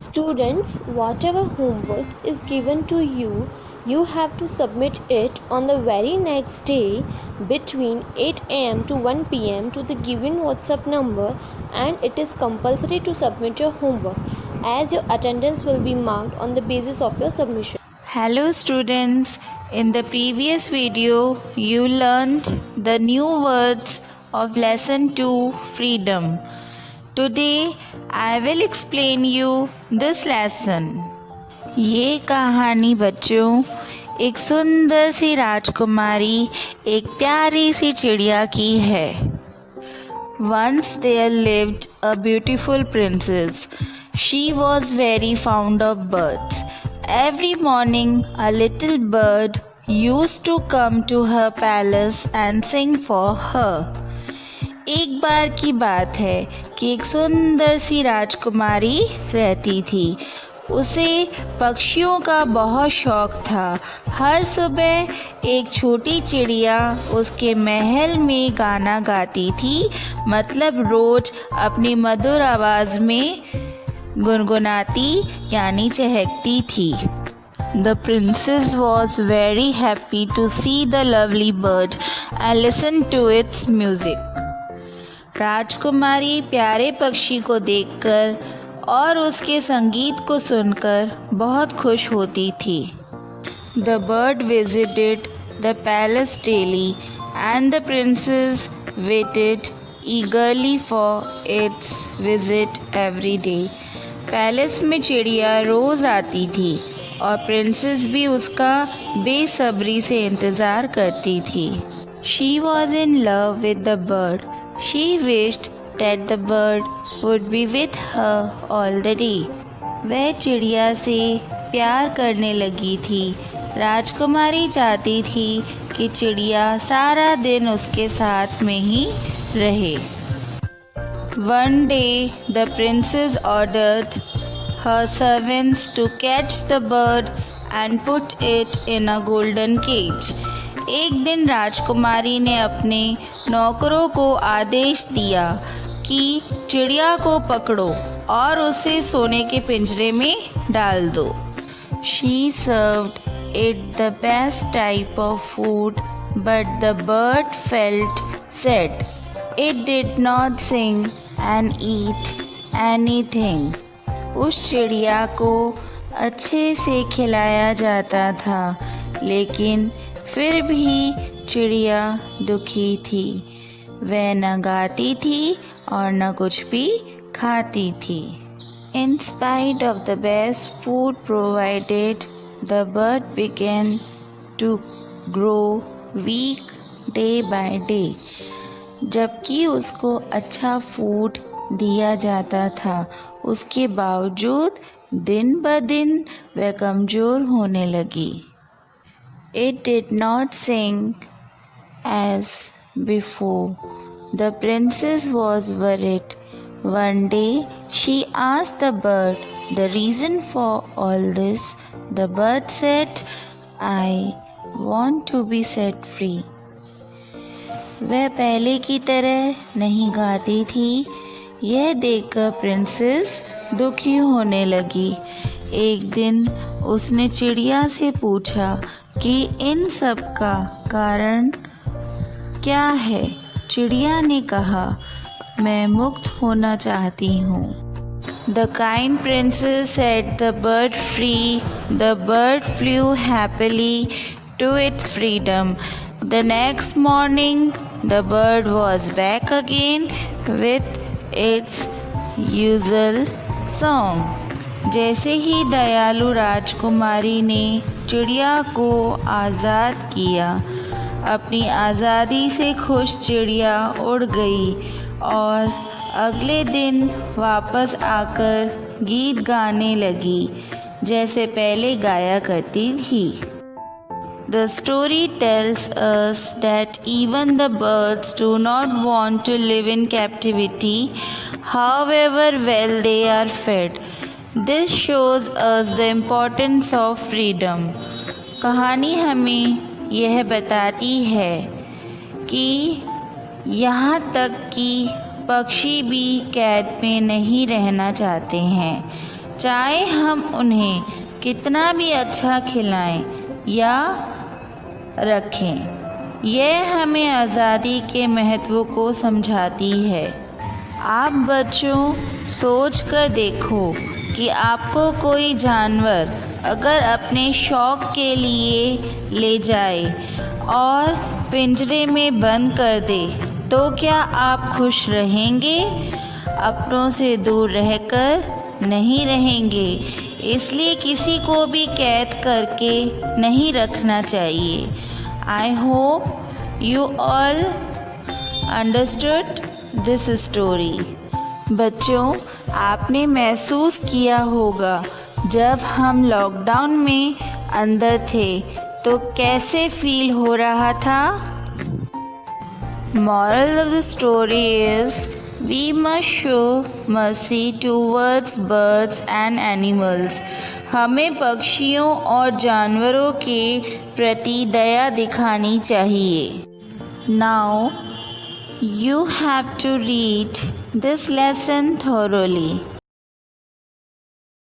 Students, whatever homework is given to you, you have to submit it on the very next day between 8 am to 1 pm to the given WhatsApp number, and it is compulsory to submit your homework as your attendance will be marked on the basis of your submission. Hello students, in the previous video you learned the new words of lesson 2 freedom. Today I will explain you this lesson. ये कहानी बच्चों एक सुंदर सी राजकुमारी एक प्यारी सी चिड़िया की है. Once there lived a beautiful princess. She was very fond of birds. Every morning a little bird used to come to her palace and sing for her. एक बार की बात है कि एक सुंदर सी राजकुमारी रहती थी. उसे पक्षियों का बहुत शौक था. हर सुबह एक छोटी चिड़िया उसके महल में गाना गाती थी, मतलब रोज अपनी मधुर आवाज़ में गुनगुनाती यानी चहकती थी. The princess was very happy to see the lovely bird and listen to its music. राजकुमारी प्यारे पक्षी को देखकर और उसके संगीत को सुनकर बहुत खुश होती थी. The bird visited the palace daily and the princess waited eagerly for its visit every day. Palace में चिड़िया रोज़ आती थी और प्रिंसेस भी उसका बेसब्री से इंतज़ार करती थी. She was in love with the bird. She wished that the bird would be with her all the day. वह चिड़िया से प्यार करने लगी थी. राजकुमारी चाहती थी कि चिड़िया सारा दिन उसके साथ में ही रहे. One day the princess ordered her servants to catch the bird and put it in a golden cage. एक दिन राजकुमारी ने अपने नौकरों को आदेश दिया कि चिड़िया को पकड़ो और उसे सोने के पिंजरे में डाल दो. She served it the best type of food, but the bird felt sad. It did not sing and eat anything. उस चिड़िया को अच्छे से खिलाया जाता था, लेकिन फिर भी चिड़िया दुखी थी. वह न गाती थी और न कुछ भी खाती थी. In spite of the best food provided, the bird began to grow weak day by day. जबकि उसको अच्छा फूड दिया जाता था, उसके बावजूद दिन ब दिन वह कमज़ोर होने लगी. It did not sing as before. The princess was worried. One day she asked the bird the reason for all this. The bird said, I want to be set free. वह पहले की तरह नहीं गाती थी. यह देखकर प्रिंसेस दुखी होने लगी. एक दिन उसने चिड़िया से पूछा कि इन सब का कारण क्या है. चिड़िया ने कहा, मैं मुक्त होना चाहती हूँ. The kind princess set the bird free. The bird flew happily to its freedom. The next morning, the bird was back again with its usual song. जैसे ही दयालु राजकुमारी ने चिड़िया को आज़ाद किया, अपनी आज़ादी से खुश चिड़िया उड़ गई और अगले दिन वापस आकर गीत गाने लगी जैसे पहले गाया करती थी. The story tells us that even the birds do not want to live in captivity, however well they are fed. This shows us the importance of freedom. कहानी हमें यह बताती है कि यहाँ तक कि पक्षी भी कैद में नहीं रहना चाहते हैं. चाहे हम उन्हें कितना भी अच्छा खिलाएं या रखें। यह हमें आज़ादी के महत्व को समझाती है। आप बच्चों सोच कर देखो कि आपको कोई जानवर अगर अपने शौक़ के लिए ले जाए और पिंजरे में बंद कर दे तो क्या आप खुश रहेंगे? अपनों से दूर रहकर नहीं रहेंगे। इसलिए किसी को भी कैद करके नहीं रखना चाहिए। I hope you all understood this story. बच्चों, आपने महसूस किया होगा जब हम लॉकडाउन में अंदर थे तो कैसे फील हो रहा था। Moral of the story is we must show mercy towards birds and animals. हमें पक्षियों और जानवरों के प्रति दया दिखानी चाहिए। Now you have to read this lesson thoroughly.